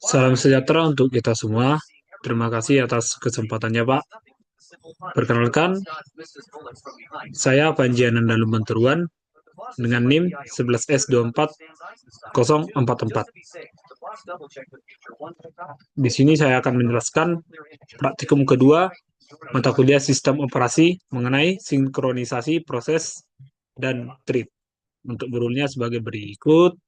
Salam sejahtera untuk kita semua. Terima kasih atas kesempatannya, Pak. Perkenalkan, saya Panji Anandalu Manturuan dengan NIM 11S24044. Di sini saya akan menjelaskan praktikum kedua mata kuliah Sistem Operasi mengenai sinkronisasi proses dan trip. Untuk berulnya sebagai berikut.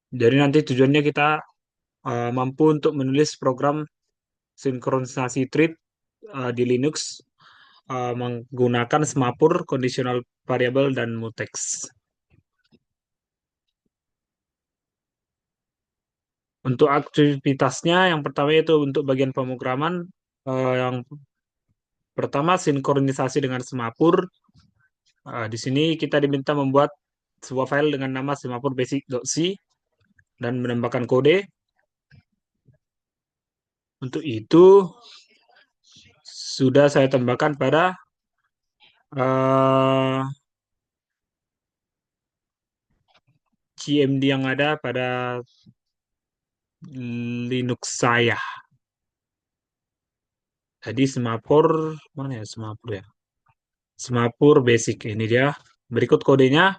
Jadi nanti tujuannya kita mampu untuk menulis program sinkronisasi thread di Linux menggunakan semapur, conditional variable, dan mutex. Untuk aktivitasnya, yang pertama itu untuk bagian pemrograman. Yang pertama, sinkronisasi dengan semapur. Di sini kita diminta membuat sebuah file dengan nama semapur basic.c dan menambahkan kode. Untuk itu, sudah saya tambahkan pada CMD yang ada pada Linux saya. Jadi semapur, mana ya semapur ya? Semapur basic, ini dia. Berikut kodenya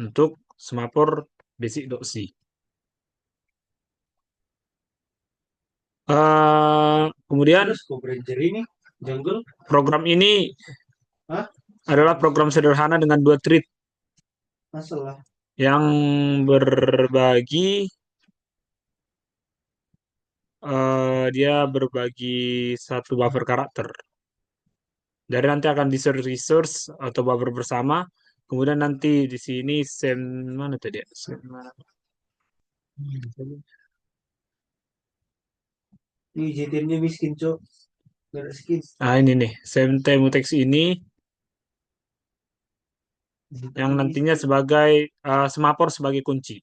untuk semapur basic.c. Kemudian program ini adalah program sederhana dengan dua thread yang berbagi dia berbagi satu buffer karakter. Dari nanti akan di resource atau buffer bersama. Kemudian nanti di sini sem mana tadi ya? Ini JTM-nya miskin, Cok. Gak ada skin. Ini nih, mutex ini yang nantinya sebagai semapur sebagai kunci.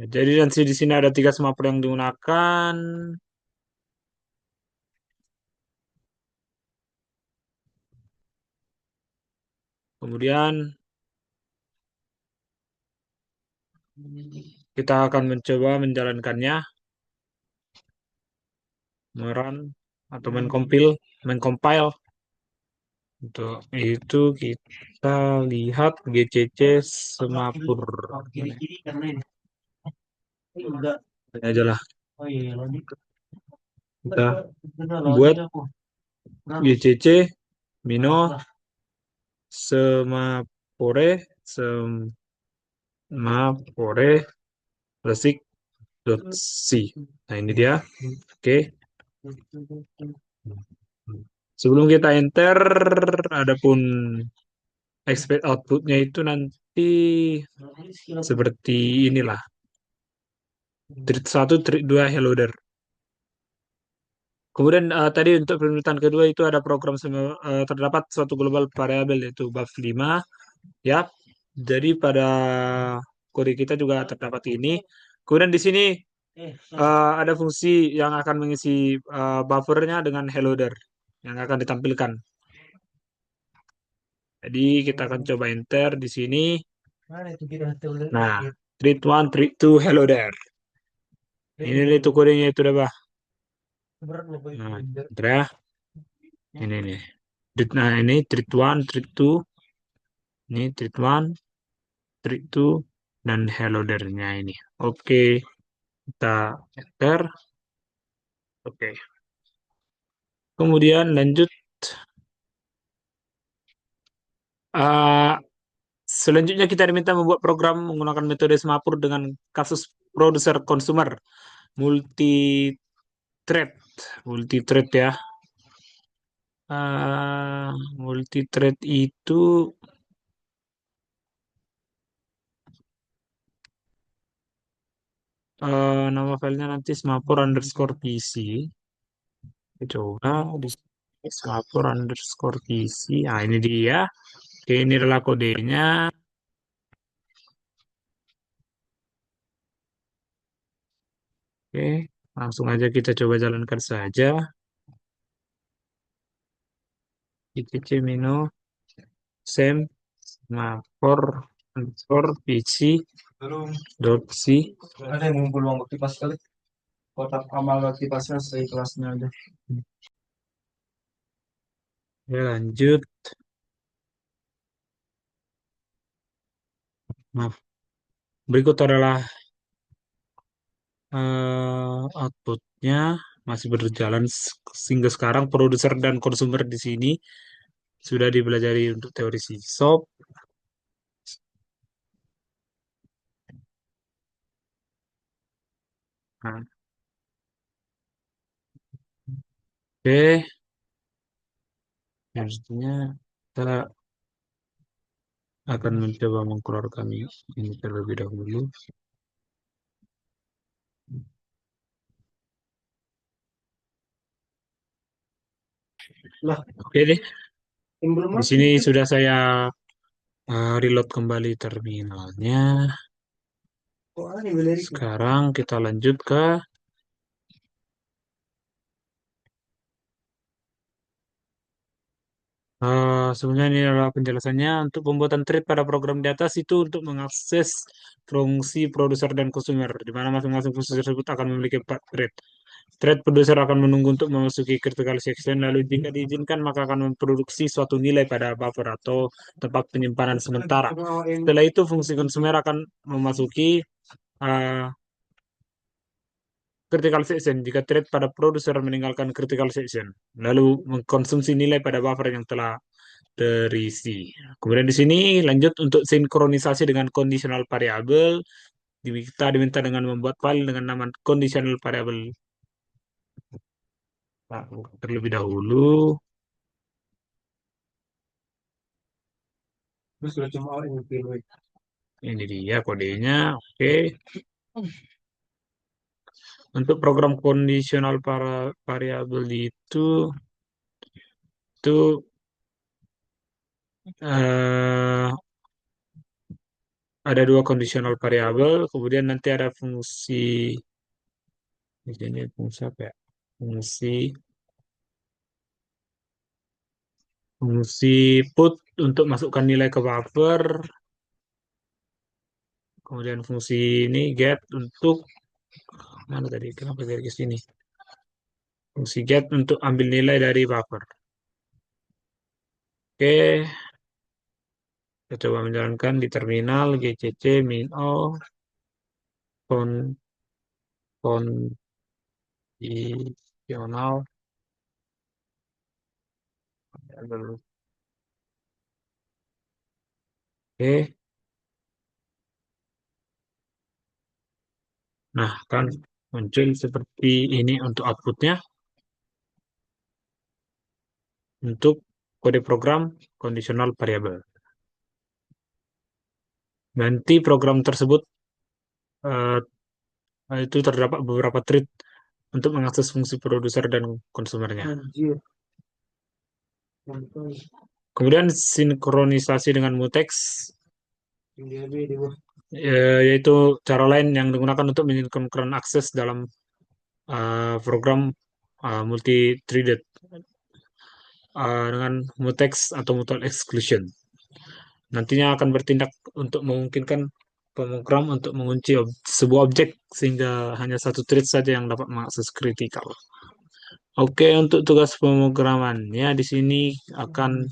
Jadi nanti di sini ada 3 semapur yang digunakan. Kemudian kita akan mencoba menjalankannya, merun atau mencompile. Untuk itu kita lihat GCC semapur. Ini aja lah. Kita buat GCC Mino semapore basic.c. Nah, ini dia. Oke. Sebelum kita enter, adapun expect outputnya itu nanti seperti inilah. Treat 1, treat 2, hello there. Kemudian tadi untuk penulisan kedua itu ada program terdapat suatu global variable yaitu buff5. Ya, jadi pada kode kita juga terdapat ini. Kemudian di sini ada fungsi yang akan mengisi buffernya dengan hello there yang akan ditampilkan. Jadi kita akan coba enter di sini. Nah, treat 1, treat 2, hello there. Ini itu kodenya itu udah, bah. Nah, bentar ya. Ini nih. Nah, ini treat 1, treat 2. Ini treat 1, treat 2, dan hello there-nya ini. Oke, kita enter. Oke. Kemudian lanjut. Uh, Selanjutnya kita diminta membuat program menggunakan metode semapur dengan kasus producer consumer multi thread, ya. Multi thread itu nama filenya nanti semapur underscore PC. Coba di semapur underscore PC. Nah, ini dia. Oke, ini adalah kodenya. Oke, langsung aja kita coba jalankan saja. ICC Mino Same nah for PC dot C. Ada yang ngumpul uang bakti pas kali. Kotak amal bakti pasnya kelasnya aja. Ya, lanjut. Nah, berikut adalah outputnya masih berjalan sehingga sekarang produser dan konsumer di sini sudah dipelajari untuk teori SISOP. Nah, oke, selanjutnya kita akan mencoba mengkeluarkan ini terlebih dahulu. Lah, Oke deh, yang belum di masuk. sini sudah saya reload kembali terminalnya. Kok aneh beleriknya? Sekarang kita lanjut ke sebenarnya ini adalah penjelasannya untuk pembuatan thread pada program di atas itu untuk mengakses fungsi produser dan consumer, di mana masing-masing fungsi tersebut akan memiliki 4 thread. Thread producer akan menunggu untuk memasuki critical section, lalu jika diizinkan maka akan memproduksi suatu nilai pada buffer atau tempat penyimpanan sementara. Setelah itu fungsi consumer akan memasuki uh, critical section jika thread pada producer meninggalkan critical section, lalu mengkonsumsi nilai pada buffer yang telah terisi. Kemudian di sini lanjut untuk sinkronisasi dengan conditional variable. Kita diminta dengan membuat file dengan nama conditional variable. Nah, terlebih dahulu, Terus udah cuma yang pilih. ini dia kodenya. Oke. Untuk program conditional para variable itu eh, ada dua conditional variable, kemudian nanti ada fungsi di sini fungsi apa ya? Fungsi put untuk masukkan nilai ke buffer, kemudian fungsi ini get untuk mana tadi? Kenapa dari ke sini? Fungsi get untuk ambil nilai dari buffer. Oke, kita coba menjalankan di terminal gcc min o kondisional. Oke, nah kan muncul seperti ini untuk outputnya untuk kode program conditional variable. Nanti program tersebut eh, itu terdapat beberapa thread untuk mengakses fungsi produser dan konsumernya. Anjir. Mantap. Kemudian sinkronisasi dengan mutex, Ini aja di bawah. yaitu cara lain yang digunakan untuk menyinkronkan akses dalam program multi-threaded dengan mutex atau mutual exclusion. Nantinya akan bertindak untuk memungkinkan pemrogram untuk mengunci sebuah objek sehingga hanya satu thread saja yang dapat mengakses kritikal. Oke, untuk tugas pemrogramannya di sini akan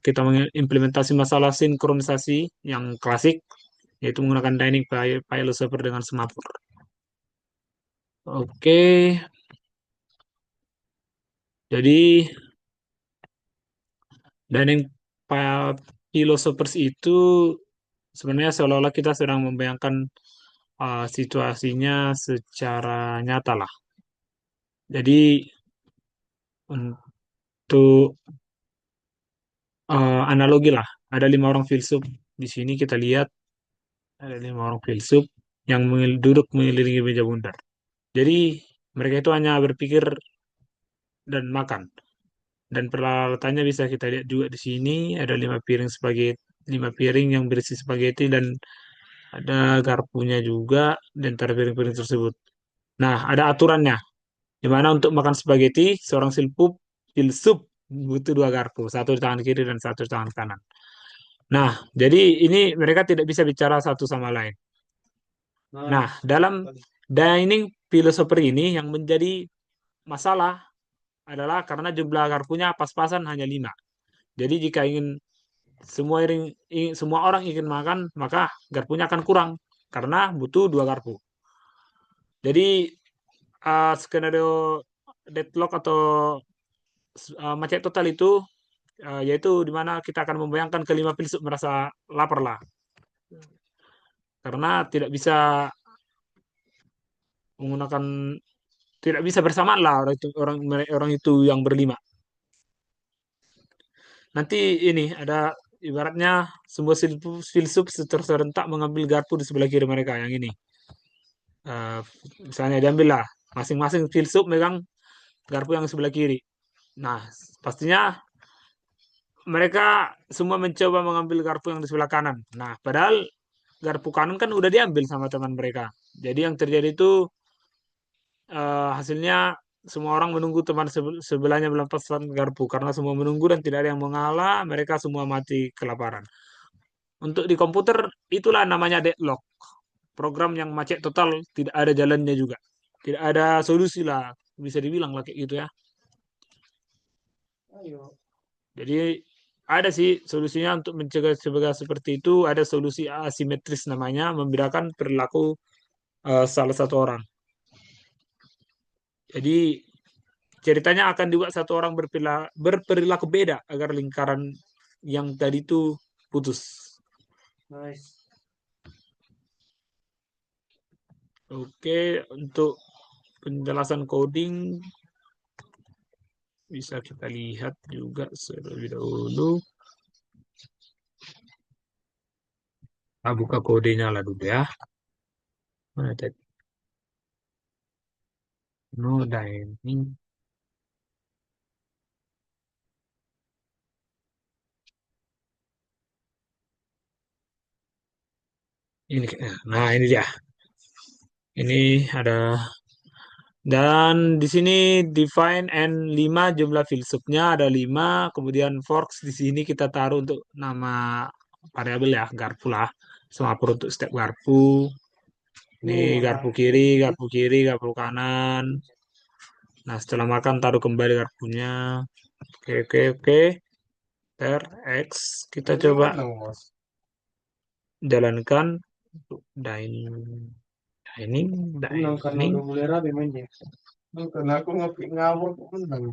kita mengimplementasi masalah sinkronisasi yang klasik, yaitu menggunakan dynamic file server dengan semaphore. Oke, jadi dynamic philosophers itu sebenarnya seolah-olah kita sedang membayangkan situasinya secara nyata lah. Jadi untuk analogi lah, ada 5 orang filsuf di sini kita lihat ada 5 orang filsuf yang duduk mengelilingi meja bundar. Jadi mereka itu hanya berpikir dan makan. Dan peralatannya bisa kita lihat juga di sini ada 5 piring spaghetti, 5 piring yang berisi spaghetti dan ada garpunya juga di antara piring-piring tersebut. Nah, ada aturannya. Di mana untuk makan spaghetti, seorang filsuf butuh dua garpu, satu di tangan kiri dan satu di tangan kanan. Nah, jadi ini mereka tidak bisa bicara satu sama lain. Nah, dalam dining philosopher ini yang menjadi masalah adalah karena jumlah garpunya pas-pasan hanya 5. Jadi jika semua orang ingin makan, maka garpunya akan kurang karena butuh dua garpu. Jadi skenario deadlock atau macet total itu yaitu di mana kita akan membayangkan kelima filsuf merasa lapar lah karena tidak bisa menggunakan tidak bisa bersamaan lah orang itu yang berlima. Nanti ini ada ibaratnya semua filsuf serentak mengambil garpu di sebelah kiri mereka yang ini. Eh, Misalnya diambil lah masing-masing filsuf megang garpu yang sebelah kiri. Nah, pastinya mereka semua mencoba mengambil garpu yang di sebelah kanan. Nah, padahal garpu kanan kan udah diambil sama teman mereka. Jadi yang terjadi itu hasilnya semua orang menunggu teman sebelahnya melepaskan garpu karena semua menunggu dan tidak ada yang mengalah, mereka semua mati kelaparan. Untuk di komputer itulah namanya deadlock. Program yang macet total, tidak ada jalannya juga. Tidak ada solusi lah, bisa dibilang lah kayak gitu ya. Jadi ada sih solusinya untuk mencegah seperti itu, ada solusi asimetris namanya, membedakan perilaku salah satu orang. Jadi ceritanya akan dibuat satu orang berperilaku beda agar lingkaran yang tadi itu putus. Nice. Oke, untuk penjelasan coding bisa kita lihat juga terlebih dahulu. Buka kodenya lah dulu ya. Mana tadi? No dining. Ini, nah ini dia. Ini ada dan di sini define and 5 jumlah filsufnya ada 5. Kemudian forks di sini kita taruh untuk nama variabel ya, garpu lah. Semapur untuk setiap garpu. Ini garpu kiri, garpu kanan. Nah, setelah makan taruh kembali garpunya. Oke, oke, oke. Ter X kita coba jalankan untuk dining. Udah mulai rame mainnya. Karena aku ngawur kok menang.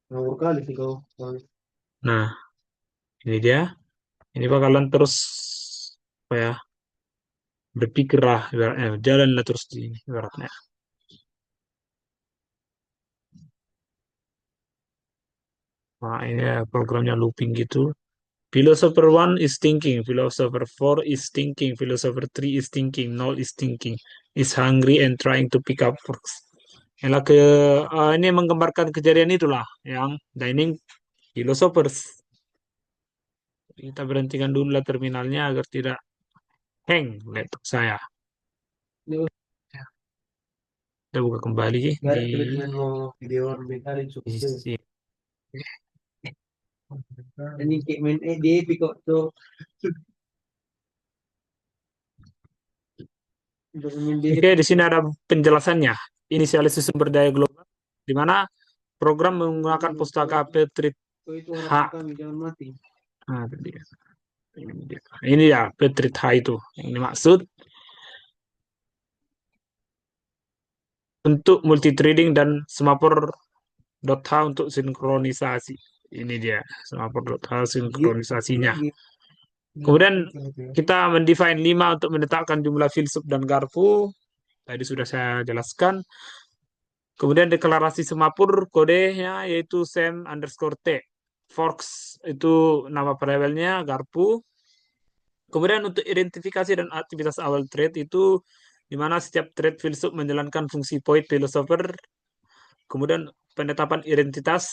Ngawur kali sih kau. Nah, ini dia. Ini bakalan terus apa ya? Berpikirlah ibaratnya, jalanlah terus di ibaratnya. Nah, ini ya programnya looping gitu. Philosopher one is thinking, philosopher four is thinking, philosopher three is thinking, null is thinking, is hungry and trying to pick up forks. Yalah ini menggambarkan kejadian itulah yang dining philosophers. Kita berhentikan dulu lah terminalnya agar tidak hang laptop saya. Ini Ya, kita buka kembali gak di ada kelebihan mau video bentar cukup. sisi. Ini kayak main di Epic kok tuh. Untuk main di Oke, di sini ada penjelasannya. Inisialisasi sumber daya global, di mana program menggunakan pustaka Petrit itu H. harapan kami jangan mati. Nah, itu dia. Ini ya Petrit H itu yang dimaksud untuk multithreading dan semapur.h untuk sinkronisasi. Ini dia semapur.h sinkronisasinya. Kemudian kita mendefine 5 untuk menetapkan jumlah filsuf dan garpu. Tadi sudah saya jelaskan. Kemudian deklarasi semapur kodenya yaitu sem underscore t. Forks itu nama variabelnya garpu. Kemudian untuk identifikasi dan aktivitas awal thread itu di mana setiap thread filsuf menjalankan fungsi void philosopher. Kemudian penetapan identitas,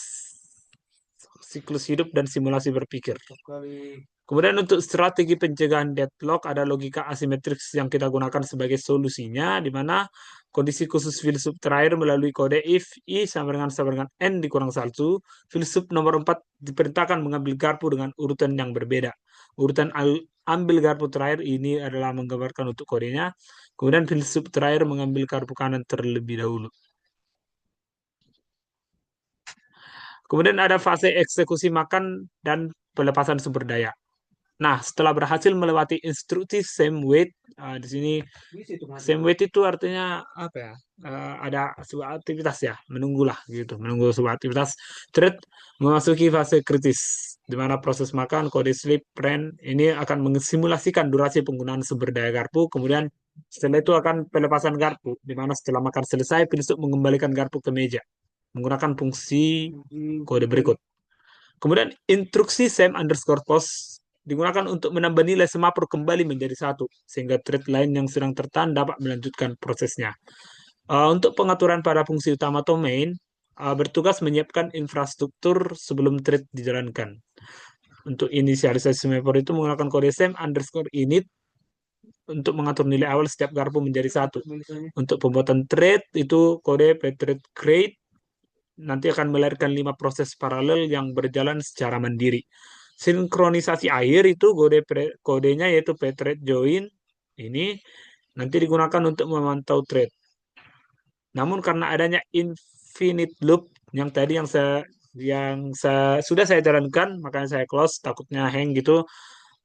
siklus hidup dan simulasi berpikir. Kali Kemudian untuk strategi pencegahan deadlock ada logika asimetris yang kita gunakan sebagai solusinya, di mana kondisi khusus filsuf terakhir melalui kode if i sama dengan n dikurang 1, filsuf nomor 4 diperintahkan mengambil garpu dengan urutan yang berbeda. Urutan ambil garpu terakhir ini adalah menggambarkan untuk kodenya. Kemudian filsuf terakhir mengambil garpu kanan terlebih dahulu. Kemudian ada fase eksekusi makan dan pelepasan sumber daya. Nah, setelah berhasil melewati instruksi same weight, di sini same weight itu artinya apa ya? Ada sebuah aktivitas ya, menunggulah gitu, menunggu sebuah aktivitas. Thread memasuki fase kritis, di mana proses makan, kode sleep, trend ini akan mensimulasikan durasi penggunaan sumber daya garpu. Kemudian setelah itu akan pelepasan garpu, di mana setelah makan selesai, filsuf mengembalikan garpu ke meja menggunakan fungsi kode berikut. Kemudian instruksi same underscore post digunakan untuk menambah nilai semapur kembali menjadi 1, sehingga thread lain yang sedang tertahan dapat melanjutkan prosesnya. Untuk pengaturan pada fungsi utama atau main, bertugas menyiapkan infrastruktur sebelum thread dijalankan. Untuk inisialisasi semapur itu menggunakan kode same underscore init untuk mengatur nilai awal setiap garpu menjadi 1. Untuk pembuatan thread itu kode pthread create nanti akan melahirkan 5 proses paralel yang berjalan secara mandiri. Sinkronisasi akhir itu kodenya yaitu pthread join ini nanti digunakan untuk memantau thread. Namun karena adanya infinite loop yang tadi sudah saya jalankan, makanya saya close, takutnya hang gitu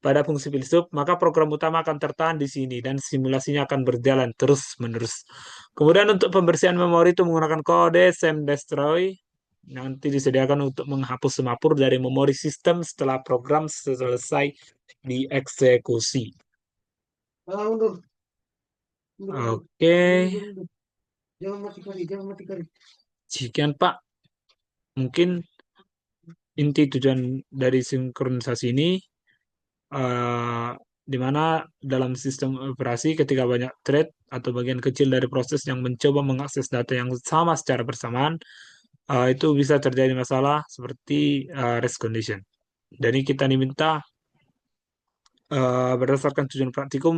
pada fungsi filsuf, maka program utama akan tertahan di sini dan simulasinya akan berjalan terus-menerus. Kemudian untuk pembersihan memori itu menggunakan kode same destroy nanti disediakan untuk menghapus semapur dari memori sistem setelah program selesai dieksekusi. Oke, sekian Pak. Mungkin inti tujuan dari sinkronisasi ini eh, di mana dalam sistem operasi ketika banyak thread atau bagian kecil dari proses yang mencoba mengakses data yang sama secara bersamaan, itu bisa terjadi masalah seperti race condition. Jadi kita diminta berdasarkan tujuan praktikum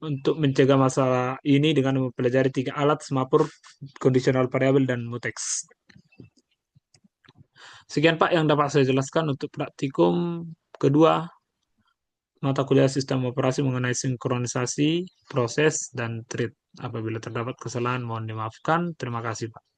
untuk mencegah masalah ini dengan mempelajari 3 alat semapur, conditional variable, dan mutex. Sekian Pak yang dapat saya jelaskan untuk praktikum kedua mata kuliah sistem operasi mengenai sinkronisasi, proses, dan thread. Apabila terdapat kesalahan, mohon dimaafkan. Terima kasih, Pak.